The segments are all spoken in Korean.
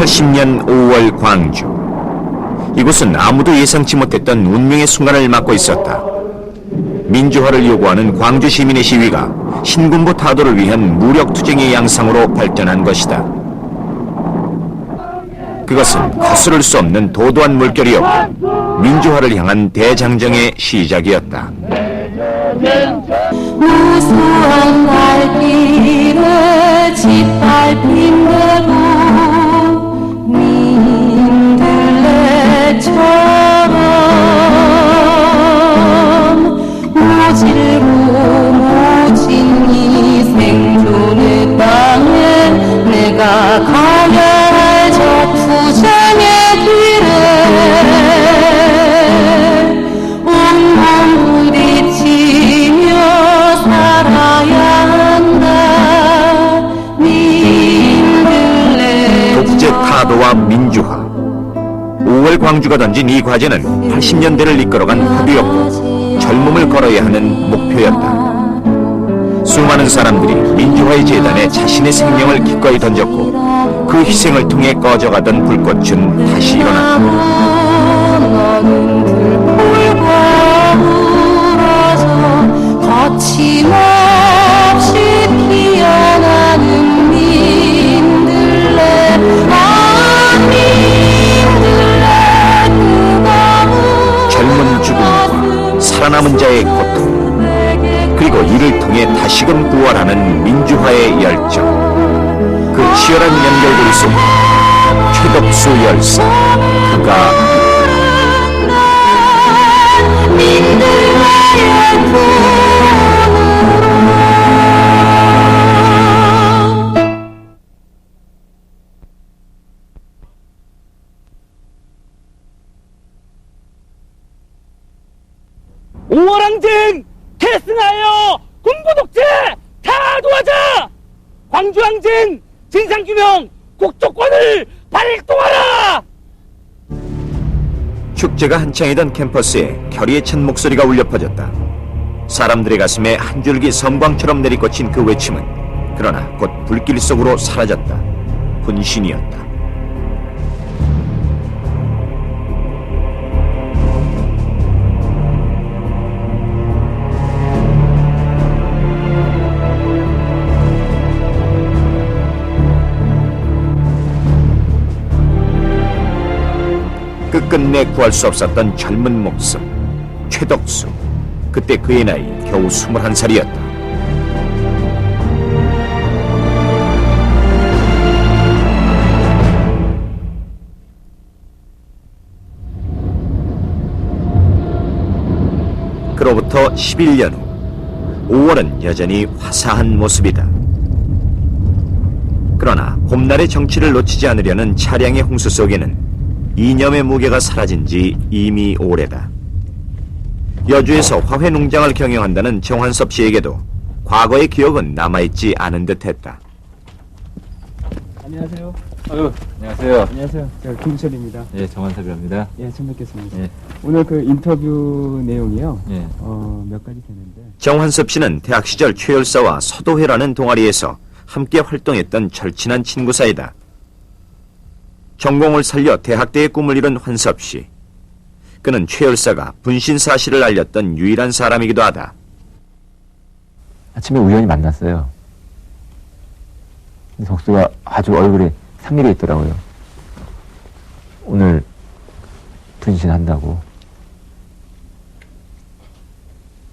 1980년 5월 광주. 이곳은 아무도 예상치 못했던 운명의 순간을 맞고 있었다. 민주화를 요구하는 광주 시민의 시위가 신군부 타도를 위한 무력투쟁의 양상으로 발전한 것이다. 그것은 거스를 수 없는 도도한 물결이었고 민주화를 향한 대장정의 시작이었다. 무수한 발길을 짓밟힌 대로 민들레처럼 모질고 모진 이 생존의 땅에 내가 가야 할 저 투쟁의 길에 온몸 부딪히며 살아야 한다. 민들레 독재 타도와 민주화. 5월 광주가 던진 이 과제는 80년대를 이끌어간 후두였고 젊음을 걸어야 하는 목표였다. 수많은 사람들이 민주화의 재단에 자신의 생명을 기꺼이 던졌고 그 희생을 통해 꺼져가던 불꽃은 다시 일어났다. 너는 불과 울어져 거침없이 피어나는 민들레 민들레 젊은 죽음과 살아남은 자의 고통, 그리고 이를 통해 다시금 부활하는 민주화의 열정. 그 치열한 연결고리 속 최덕수 열사, 그가 오월항쟁 계승하여 군부독재 타도하자. 광주항쟁 진상규명 국토권을 발동하라. 축제가 한창이던 캠퍼스에 결의의 첫 목소리가 울려 퍼졌다. 사람들의 가슴에 한 줄기 섬광처럼 내리꽂힌 그 외침은 그러나 곧 불길 속으로 사라졌다. 분신이었다. 끝끝내 구할 수 없었던 젊은 목숨, 최덕수. 그때 그의 나이 겨우 21살이었다. 그로부터 11년 후 5월은 여전히 화사한 모습이다. 그러나 봄날의 정취를 놓치지 않으려는 차량의 홍수 속에는 이념의 무게가 사라진 지 이미 오래다. 여주에서 화훼 농장을 경영한다는 정환섭 씨에게도 과거의 기억은 남아있지 않은 듯했다. 안녕하세요. 아유, 안녕하세요. 안녕하세요. 제가 김철입니다. 예, 정한섭이랍니다. 예, 처음 뵙겠습니다. 예. 오늘 그 인터뷰 내용이요. 예. 몇 가지 되는데. 정환섭 씨는 대학 시절 최열사와 서도회라는 동아리에서 함께 활동했던 절친한 친구 사이다. 전공을 살려 대학대의 꿈을 이룬 환섭 씨. 그는 최열사가 분신 사실을 알렸던 유일한 사람이기도 하다. 아침에 우연히 만났어요. 덕수가 아주 얼굴에 상렬이 있더라고요. 오늘 분신한다고.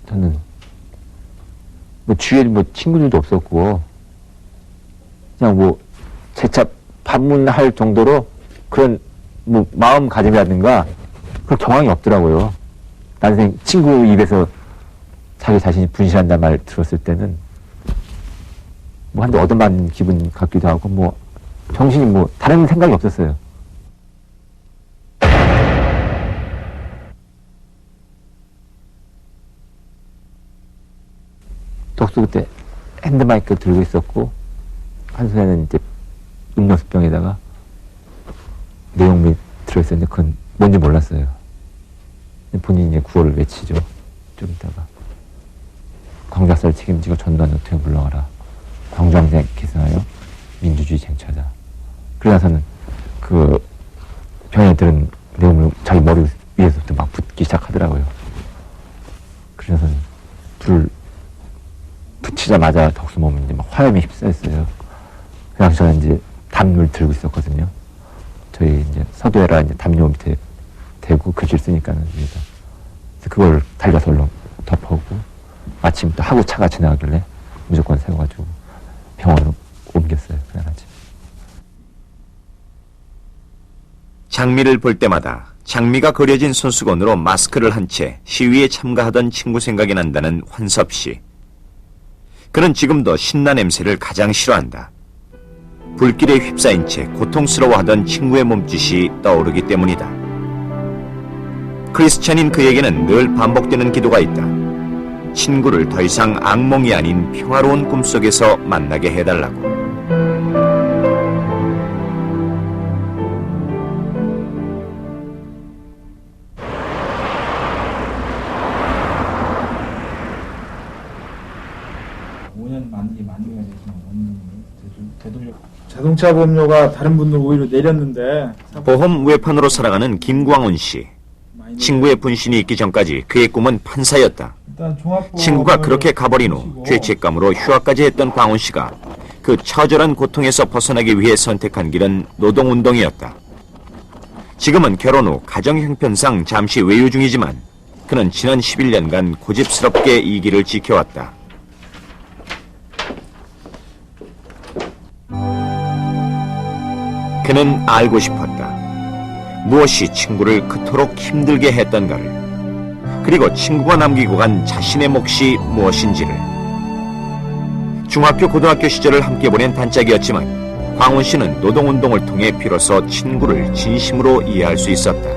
저는 뭐 주위에 뭐 친구들도 없었고 그냥 뭐 재차 방문할 정도로 그런 뭐 마음가짐이라든가 그런 경황이 없더라고요. 난생 친구 입에서 자기 자신이 분신한다는 말 들었을 때는 뭐 한데 얻어맞는 기분 같기도 하고 뭐 정신이 뭐 다른 생각이 없었어요. 덕수 그때 핸드마이크를 들고 있었고 한 손에는 이제 음료수병에다가 내용물이 들어있었는데 그건 뭔지 몰랐어요. 본인이 이제 구호를 외치죠. 좀 있다가 광주학살 책임지고 전두환 노태우 물러가라. 광주항쟁 계승하여 민주주의 쟁취하자. 그러고 나서는 그 병원들은 내용을 자기 머리 위에서부터 막 붓기 시작하더라고요. 그래서 불 붙이자마자 덕수 몸은 이제 막 화염이 휩싸였어요. 그 당시 저는 이제 담요를 들고 있었거든요. 저희 이제 서도해라 이제 담요 밑에 대고 글씨를 쓰니까는 위에서. 그래서 그걸 달려서 얼른 덮어오고 마침 또 하구차가 지나가길래 무조건 세워가지고 병원으로 옮겼어요. 그날 아침. 장미를 볼 때마다 장미가 그려진 손수건으로 마스크를 한 채 시위에 참가하던 친구 생각이 난다는 환섭 씨. 그는 지금도 신나 냄새를 가장 싫어한다. 불길에 휩싸인 채 고통스러워하던 친구의 몸짓이 떠오르기 때문이다. 크리스찬인 그에게는 늘 반복되는 기도가 있다. 친구를 더 이상 악몽이 아닌 평화로운 꿈속에서 만나게 해달라고. 자동차 보험료가 다른 분들 오히려 내렸는데 보험 외판으로 살아가는 김광훈 씨. 친구의 분신이 있기 전까지 그의 꿈은 판사였다. 일단 종합보험을 친구가 그렇게 가버린 후 하시고 죄책감으로 휴학까지 했던 광훈 씨가 그 처절한 고통에서 벗어나기 위해 선택한 길은 노동운동이었다. 지금은 결혼 후 가정 형편상 잠시 외유 중이지만 그는 지난 11년간 고집스럽게 이 길을 지켜왔다. 그는 알고 싶었다. 무엇이 친구를 그토록 힘들게 했던가를. 그리고 친구가 남기고 간 자신의 몫이 무엇인지를. 중학교, 고등학교 시절을 함께 보낸 단짝이었지만 광훈 씨는 노동운동을 통해 비로소 친구를 진심으로 이해할 수 있었다.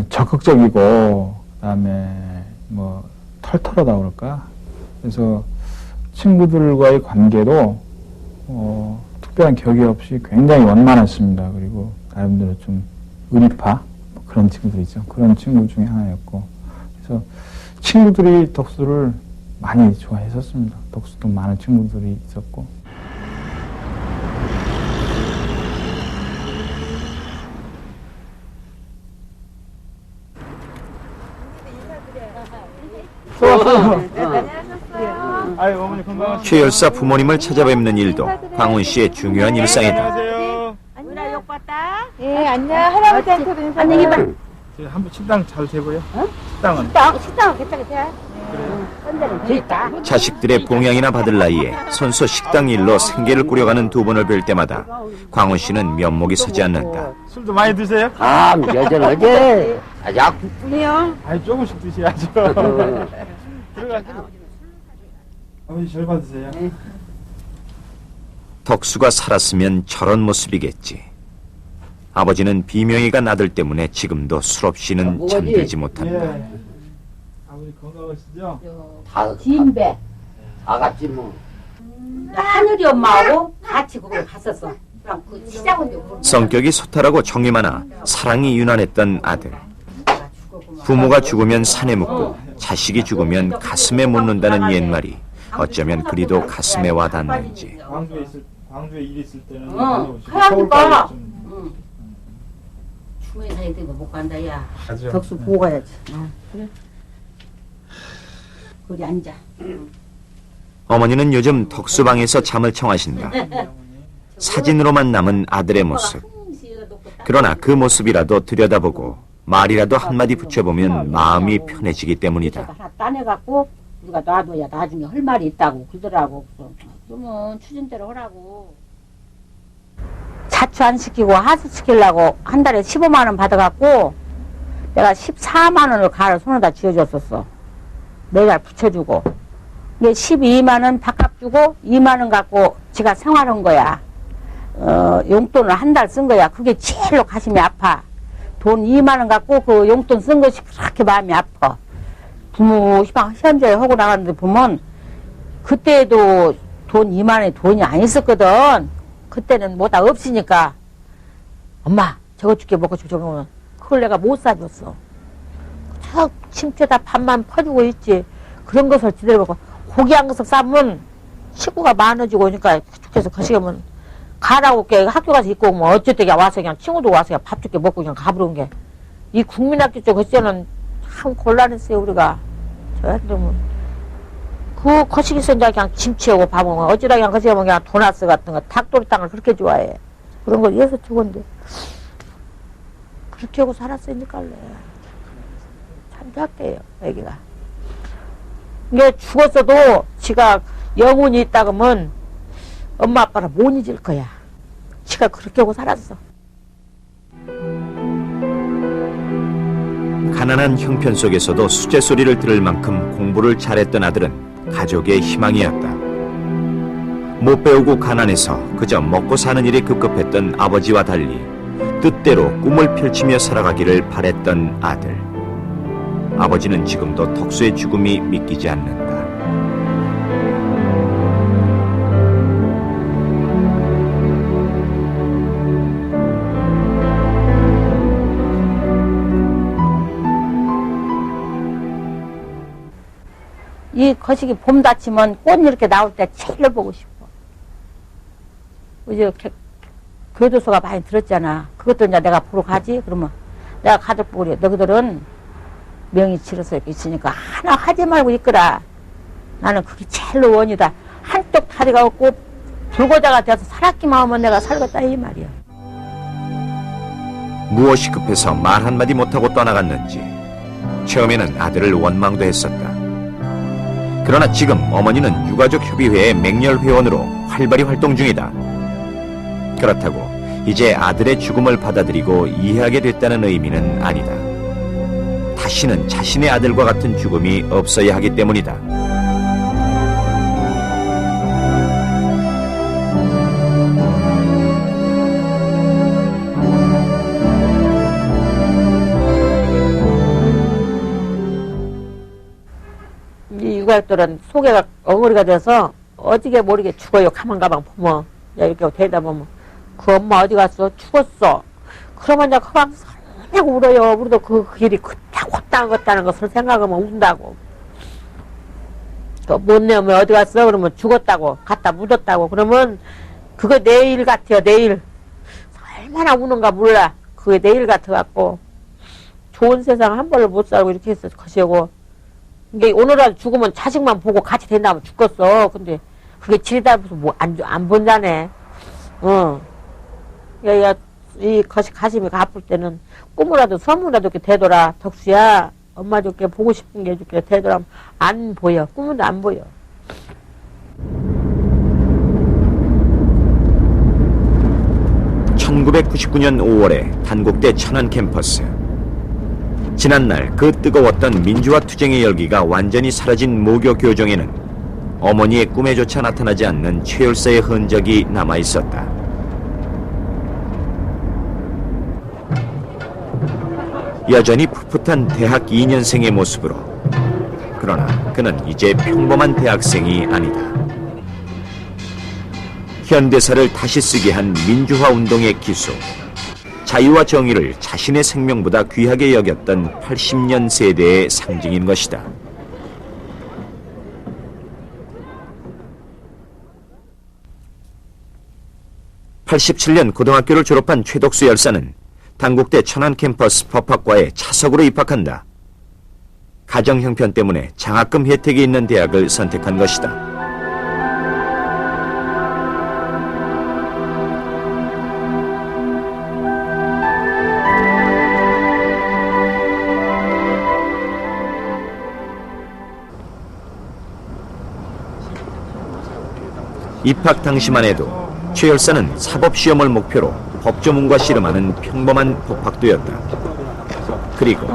적극적이고 그다음에 뭐 털털하다 그럴까. 그래서 친구들과의 관계도 특별한 격이 없이 굉장히 원만했습니다. 그리고 나름대로 좀 의리파 뭐 그런 친구들 있죠. 그런 친구 중에 하나였고, 그래서 친구들이 덕수를 많이 좋아했었습니다. 덕수도 많은 친구들이 있었고. 아유, 어머니 건강하시죠? 최 열사 부모님을 찾아뵙는 일도 광훈 씨의 중요한 일상이다. 안녕하세요. 누나 욕 봤다? 예, 안녕. 할아버지한테도 인사. 안녕히 봐. 제가 한번 식당 잘 되고요. 식당은 식당은 괜찮으세요? 언제는 되겠다. 자식들의 봉양이나 받을 나이에 손수 식당 일로 생계를 꾸려가는 두 분을 뵐 때마다 광훈 씨는 면목이 서지 않는다. 술도 많이 드세요? 아, 여전하지. 아주 악뿐이요. 아니 조금씩 드셔야죠. 들어가세요. 아버지 절반 드세요. 덕수가 살았으면 저런 모습이겠지. 아버지는 비명이가 나들 때문에 지금도 술 없이는 잠들지 못한다. 예. 아버지 건강하시죠? 진배. 아갔지 뭐. 하늘이 엄마하고 같이 거기 갔었어. 그럼 그 시작은 요. 성격이 소탈하고 정이 많아 사랑이 유난했던 아들. 부모가 죽으면 산에 묻고 자식이 죽으면 가슴에 묻는다는 옛말이 어쩌면 그리도 가슴에 와닿는지. 광주에 일 있을 때는 그러니까. 추모에 사야 되고 못 간다 야. 덕수 보고 가야지. 그래. 거기 앉아. 어머니는 요즘 덕수방에서 잠을 청하신다. 사진으로만 남은 아들의 모습. 그러나 그 모습이라도 들여다보고 말이라도 한마디 붙여보면 마음이 편해지기 때문이다. 하나 따내갖고 누가 놔둬야 나중에 할 말이 있다고 그러더라고. 그러면 추진대로 하라고. 자취 안 시키고 하수 시키려고 한 달에 15만 원 받아갖고 내가 14만 원을 가을 손에다 쥐어줬었어. 매달 붙여주고. 근데 12만 원 밥값 주고 2만 원 갖고 지가 생활한 거야. 용돈을 한 달 쓴 거야. 그게 제일로 가슴이 아파. 돈 2만 원 갖고 그 용돈 쓴 것이 그렇게 마음이 아파. 부모 현재 하고 나갔는데 보면 그때도 돈 2만 원이 돈이 안 있었거든. 그때는 뭐다 없으니까 엄마 저거 줄게 먹고 주면 그걸 내가 못 사줬어. 저 침대에다 밥만 퍼주고 있지. 그런 것을 지대로 먹고 고기 한 그릇 싸면 식구가 많아지고 그러니까 그쪽에서 거시기면 가라고 게 학교 가서 입고 오면 어쨌든 와서 그냥 친구도 와서 그냥 밥 줄게 먹고 그냥 가버린 게 이 국민학교 쪽 그때는 참 곤란했어요 우리가. 저희들은 그 거시기서 이제 그냥 김치하고 밥 먹으면 어쩌다 그냥 거시기 하면 그냥 도나스 같은 거 닭도리 땅을 그렇게 좋아해. 그런 걸 위해서 죽었는데 그렇게 하고 살았으니까 참 작게요 애기가. 이게 죽었어도 지가 영혼이 있다 그러면 엄마 아빠를 못 잊을 거야. 지가 그렇게 하고 살았어. 가난한 형편 속에서도 수제 소리를 들을 만큼 공부를 잘했던 아들은 가족의 희망이었다. 못 배우고 가난해서 그저 먹고 사는 일이 급급했던 아버지와 달리 뜻대로 꿈을 펼치며 살아가기를 바랬던 아들. 아버지는 지금도 덕수의 죽음이 믿기지 않는다. 이 거시기 봄 다치면 꽃 이렇게 나올 때 제일 보고 싶어. 이제 교도소가 많이 들었잖아. 그것도 이제 내가 보러 가지. 그러면 내가 가족 보고 그래. 너희들은 명의 치러서 이렇게 있으니까 하나 하지 말고 있거라. 나는 그게 제일 원이다. 한쪽 다리가 없고 불고자가 돼서 살았기만 하면 내가 살겠다 이 말이야. 무엇이 급해서 말 한마디 못하고 떠나갔는지 처음에는 아들을 원망도 했었다. 그러나 지금 어머니는 유가족 협의회의 맹렬회원으로 활발히 활동 중이다. 그렇다고 이제 아들의 죽음을 받아들이고 이해하게 됐다는 의미는 아니다. 다시는 자신의 아들과 같은 죽음이 없어야 하기 때문이다. 이 유가족들은 소개가 엉거리가 돼서 어디게 모르게 죽어요. 가만가만 보면 이렇게 대다 보면 그 엄마 어디 갔어? 죽었어. 그러면 이제 그만 설레고 울어요. 우리도 그 길이 그때 곧당 걷다는 것을 생각하면 운다고. 못 내면 어디 갔어? 그러면 죽었다고 갖다 묻었다고. 그러면 그거 내일 같아요. 내일. 얼마나 우는가 몰라. 그게 내일 같아갖고 좋은 세상 한 번을 못 살고 이렇게 해서 거시고. 이게 오늘이라도 죽으면 자식만 보고 같이 된다면 죽겠어. 근데 그게 지리다 무서 뭐 안 본다네. 야, 이 가슴이 아플 때는 꿈이라도 선물이라도 이렇게 되더라. 덕수야, 엄마 좋게 보고 싶은 게 좋게 되더라. 안 보여. 꿈은 안 보여. (1999년 5월에) 단국대 천안 캠퍼스. 지난날 그 뜨거웠던 민주화 투쟁의 열기가 완전히 사라진 모교 교정에는 어머니의 꿈에조차 나타나지 않는 최열사의 흔적이 남아있었다. 여전히 풋풋한 대학 2년생의 모습으로. 그러나 그는 이제 평범한 대학생이 아니다. 현대사를 다시 쓰게 한 민주화 운동의 기수. 자유와 정의를 자신의 생명보다 귀하게 여겼던 80년 세대의 상징인 것이다. (87년) 고등학교를 졸업한 최덕수 열사는 단국대 천안 캠퍼스 법학과에 차석으로 입학한다. 가정 형편 때문에 장학금 혜택이 있는 대학을 선택한 것이다. 입학 당시만 해도 최 열사는 사법시험을 목표로 법조문과 씨름하는 평범한 법학도였다. 그리고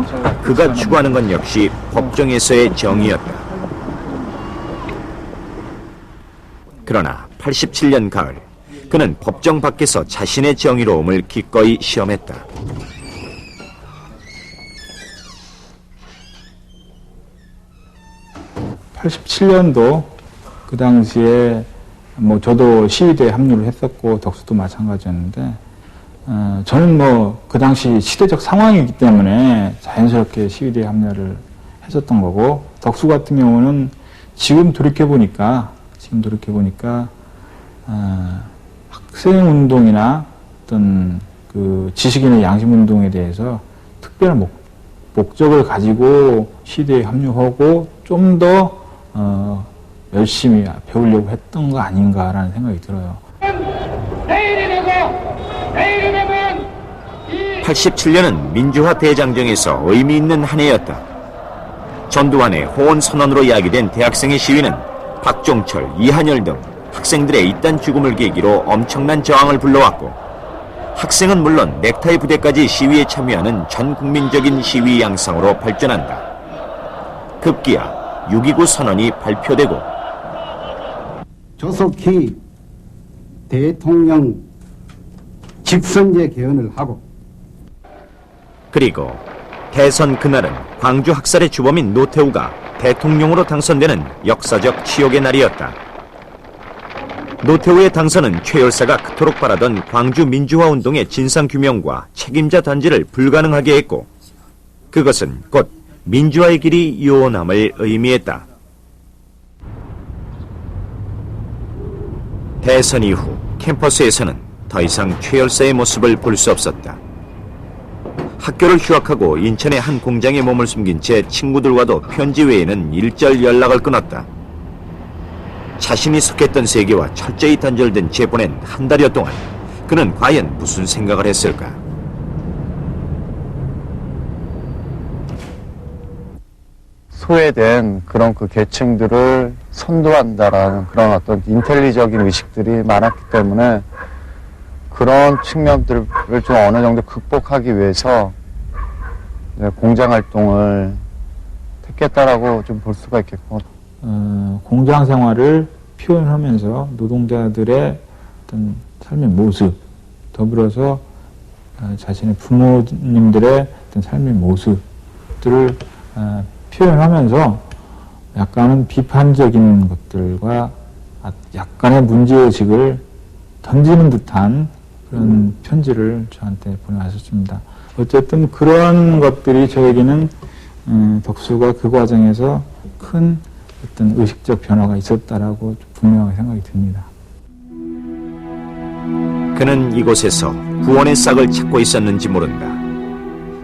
그가 추구하는 건 역시 법정에서의 정의였다. 그러나 87년 가을, 그는 법정 밖에서 자신의 정의로움을 기꺼이 시험했다. (87년도) 그 당시에 뭐 저도 시위대에 합류를 했었고 덕수도 마찬가지였는데 저는 뭐 그 당시 시대적 상황이기 때문에 자연스럽게 시위대에 합류를 했었던 거고 덕수 같은 경우는 지금 돌이켜 보니까 학생 운동이나 어떤 그 지식인의 양심 운동에 대해서 특별한 목적을 가지고 시대에 합류하고 좀 더 열심히 배우려고 했던 거 아닌가라는 생각이 들어요. 87년은 민주화 대장정에서 의미 있는 한 해였다. 전두환의 호언 선언으로 야기된 대학생의 시위는 박종철, 이한열 등 학생들의 잇단 죽음을 계기로 엄청난 저항을 불러왔고, 학생은 물론 넥타이 부대까지 시위에 참여하는 전 국민적인 시위 양상으로 발전한다. 급기야 6.29 선언이 발표되고 조속히 대통령 직선제 개헌을 하고, 그리고 대선 그날은 광주 학살의 주범인 노태우가 대통령으로 당선되는 역사적 치욕의 날이었다. 노태우의 당선은 최 열사가 그토록 바라던 광주 민주화 운동의 진상규명과 책임자 단죄를 불가능하게 했고, 그것은 곧 민주화의 길이 요원함을 의미했다. 대선 이후 캠퍼스에서는 더 이상 최 열사의 모습을 볼 수 없었다. 학교를 휴학하고 인천의 한 공장에 몸을 숨긴 채 친구들과도 편지 외에는 일절 연락을 끊었다. 자신이 속했던 세계와 철저히 단절된 채 보낸 한 달여 동안 그는 과연 무슨 생각을 했을까? 소외된 그런 그 계층들을 선도한다라는 그런 어떤 인텔리적인 의식들이 많았기 때문에 그런 측면들을 좀 어느 정도 극복하기 위해서 공장 활동을 택했다라고 좀 볼 수가 있겠고, 공장 생활을 표현하면서 노동자들의 어떤 삶의 모습, 더불어서 자신의 부모님들의 어떤 삶의 모습들을 표현하면서 약간은 비판적인 것들과 약간의 문제의식을 던지는 듯한 그런 편지를 저한테 보내왔었습니다. 어쨌든 그런 것들이 저에게는 덕수가 그 과정에서 큰 어떤 의식적 변화가 있었다라고 분명하게 생각이 듭니다. 그는 이곳에서 구원의 싹을 찾고 있었는지 모른다.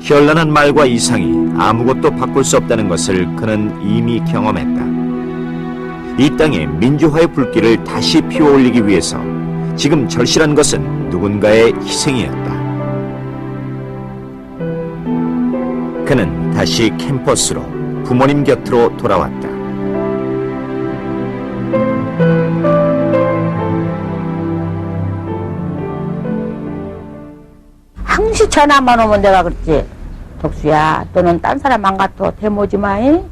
현란한 말과 이상이 아무것도 바꿀 수 없다는 것을 그는 이미 경험했다. 이 땅에 민주화의 불길을 다시 피워올리기 위해서 지금 절실한 것은 누군가의 희생이었다. 그는 다시 캠퍼스로, 부모님 곁으로 돌아왔다. 항시 전화만 오면 내가 그랬지. 덕수야, 너는 딴 사람 안 같아. 데모지 마이?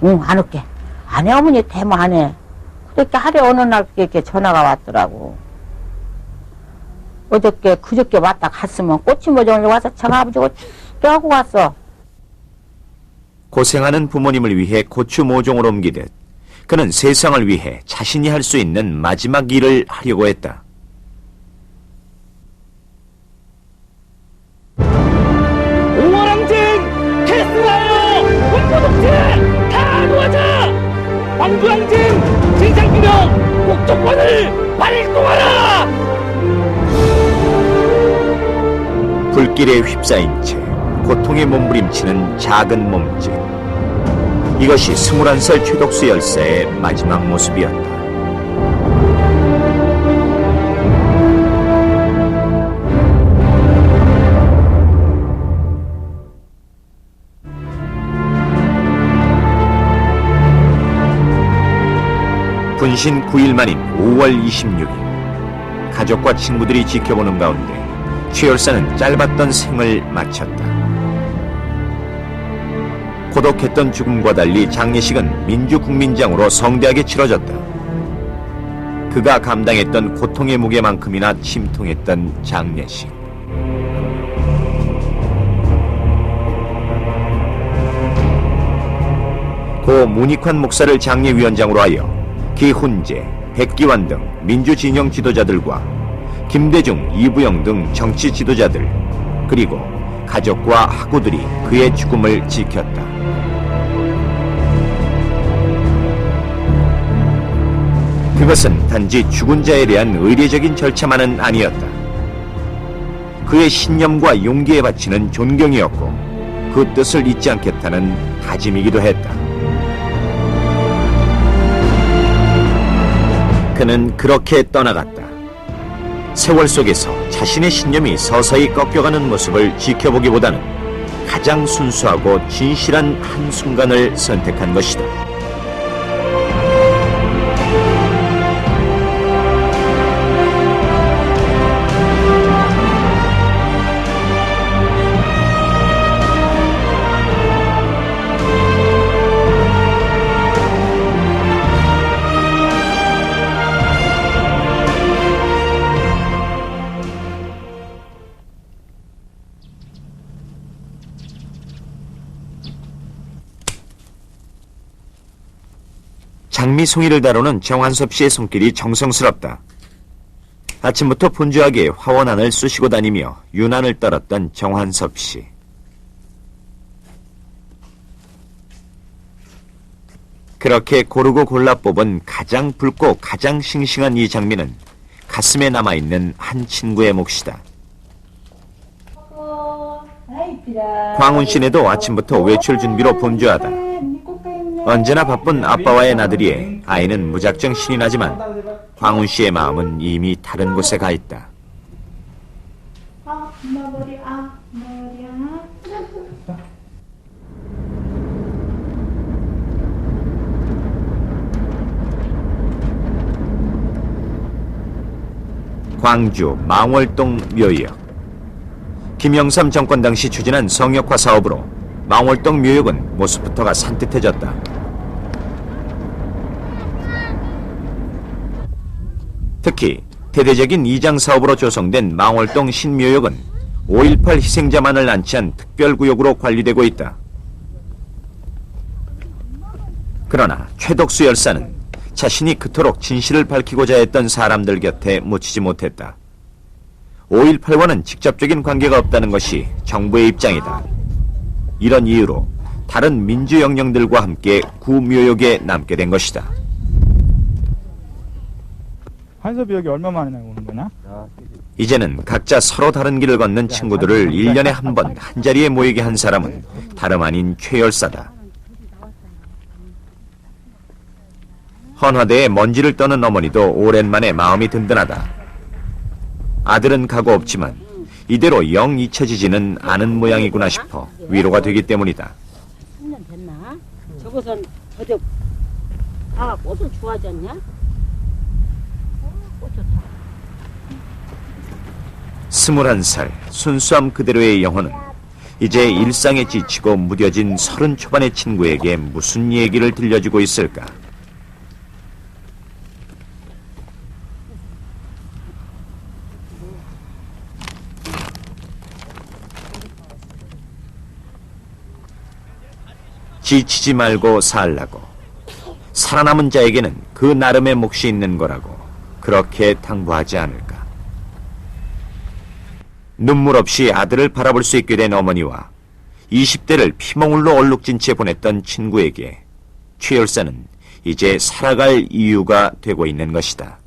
응, 안 올게. 안 해, 어머니 데모 안 해. 그렇게 하루에 어느 날 이렇게 전화가 왔더라고. 그저께 왔다 갔으면 꼬치 모종을 와서 제가 아버지가 하고 갔어. 고생하는 부모님을 위해 고추 모종을 옮기듯 그는 세상을 위해 자신이 할 수 있는 마지막 일을 하려고 했다. 오월항쟁 계승하여 군부독재 다 놓아자. 광주항쟁 진상규명 국토권을 발동하라. 불길에 휩싸인 채 고통에 몸부림치는 작은 몸짓. 이것이 21살 최덕수 열사의 마지막 모습이었다. 분신 9일 만인 5월 26일, 가족과 친구들이 지켜보는 가운데 최 열사는 짧았던 생을 마쳤다. 고독했던 죽음과 달리 장례식은 민주국민장으로 성대하게 치러졌다. 그가 감당했던 고통의 무게만큼이나 침통했던 장례식. 고 문익환 목사를 장례위원장으로 하여 기훈재, 백기환 등 민주진영 지도자들과 김대중, 이부영 등 정치 지도자들, 그리고 가족과 학우들이 그의 죽음을 지켰다. 그것은 단지 죽은 자에 대한 의례적인 절차만은 아니었다. 그의 신념과 용기에 바치는 존경이었고 그 뜻을 잊지 않겠다는 다짐이기도 했다. 그는 그렇게 떠나갔다. 세월 속에서 자신의 신념이 서서히 꺾여가는 모습을 지켜보기보다는 가장 순수하고 진실한 한순간을 선택한 것이다. 장미송이를 다루는 정환섭 씨의 손길이 정성스럽다. 아침부터 분주하게 화원안을 쑤시고 다니며 유난을 떨었던 정환섭 씨. 그렇게 고르고 골라 뽑은 가장 붉고 가장 싱싱한 이 장미는 가슴에 남아있는 한 친구의 몫이다. 광운 씨네도 아침부터 외출 준비로 분주하다. 언제나 바쁜 아빠와의 나들이에 아이는 무작정 신이 나지만 광운 씨의 마음은 이미 다른 곳에 가 있다. 광주 망월동 묘역. 김영삼 정권 당시 추진한 성역화 사업으로 망월동 묘역은 모습부터가 산뜻해졌다. 특히 대대적인 이장 사업으로 조성된 망월동 신묘역은 5.18 희생자만을 안치한 특별구역으로 관리되고 있다. 그러나 최덕수 열사는 자신이 그토록 진실을 밝히고자 했던 사람들 곁에 묻히지 못했다. 5.18와는 직접적인 관계가 없다는 것이 정부의 입장이다. 이런 이유로 다른 민주 영령들과 함께 구묘역에 남게 된 것이다. 한섭이 여기 얼마 만에 오는 거냐? 이제는 각자 서로 다른 길을 걷는 친구들을 1년에 한 번 한자리에 모이게 한 사람은 다름 아닌 최 열사다. 헌화대에 먼지를 떠는 어머니도 오랜만에 마음이 든든하다. 아들은 가고 없지만 이대로 영 잊혀지지는 않은 모양이구나 싶어 위로가 되기 때문이다. 3년 됐나? 저것은 어제 아 꽃을 좋아졌냐? 꽃 좋다. 21살 순수함 그대로의 영혼은 이제 일상에 지치고 무뎌진 30 초반의 친구에게 무슨 얘기를 들려주고 있을까? 지치지 말고 살라고. 살아남은 자에게는 그 나름의 몫이 있는 거라고 그렇게 당부하지 않을까. 눈물 없이 아들을 바라볼 수 있게 된 어머니와 20대를 피멍울로 얼룩진 채 보냈던 친구에게 최 열사는 이제 살아갈 이유가 되고 있는 것이다.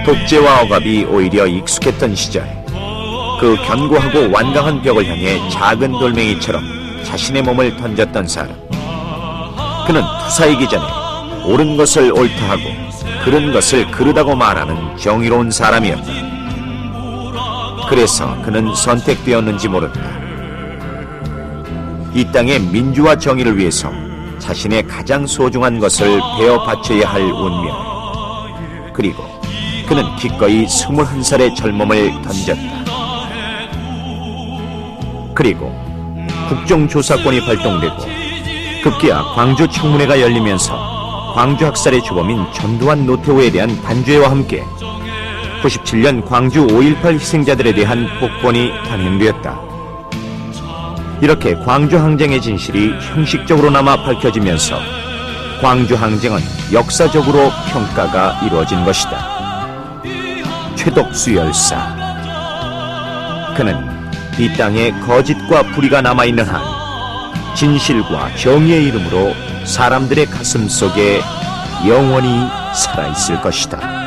독재와 억압이 오히려 익숙했던 시절, 그 견고하고 완강한 벽을 향해 작은 돌멩이처럼 자신의 몸을 던졌던 사람. 그는 투사이기 전에 옳은 것을 옳다 하고 그른 것을 그르다고 말하는 정의로운 사람이었다. 그래서 그는 선택되었는지 모른다. 이 땅의 민주와 정의를 위해서 자신의 가장 소중한 것을 베어 바쳐야 할 운명. 그리고 그는 기꺼이 21살의 젊음을 던졌다. 그리고 국정조사권이 발동되고 급기야 광주 청문회가 열리면서 광주 학살의 주범인 전두환 노태우에 대한 단죄와 함께 97년 광주 5.18 희생자들에 대한 복권이 단행되었다. 이렇게 광주항쟁의 진실이 형식적으로나마 밝혀지면서 광주항쟁은 역사적으로 평가가 이루어진 것이다. 최덕수 열사, 그는 이 땅에 거짓과 불의가 남아있는 한 진실과 정의의 이름으로 사람들의 가슴 속에 영원히 살아있을 것이다.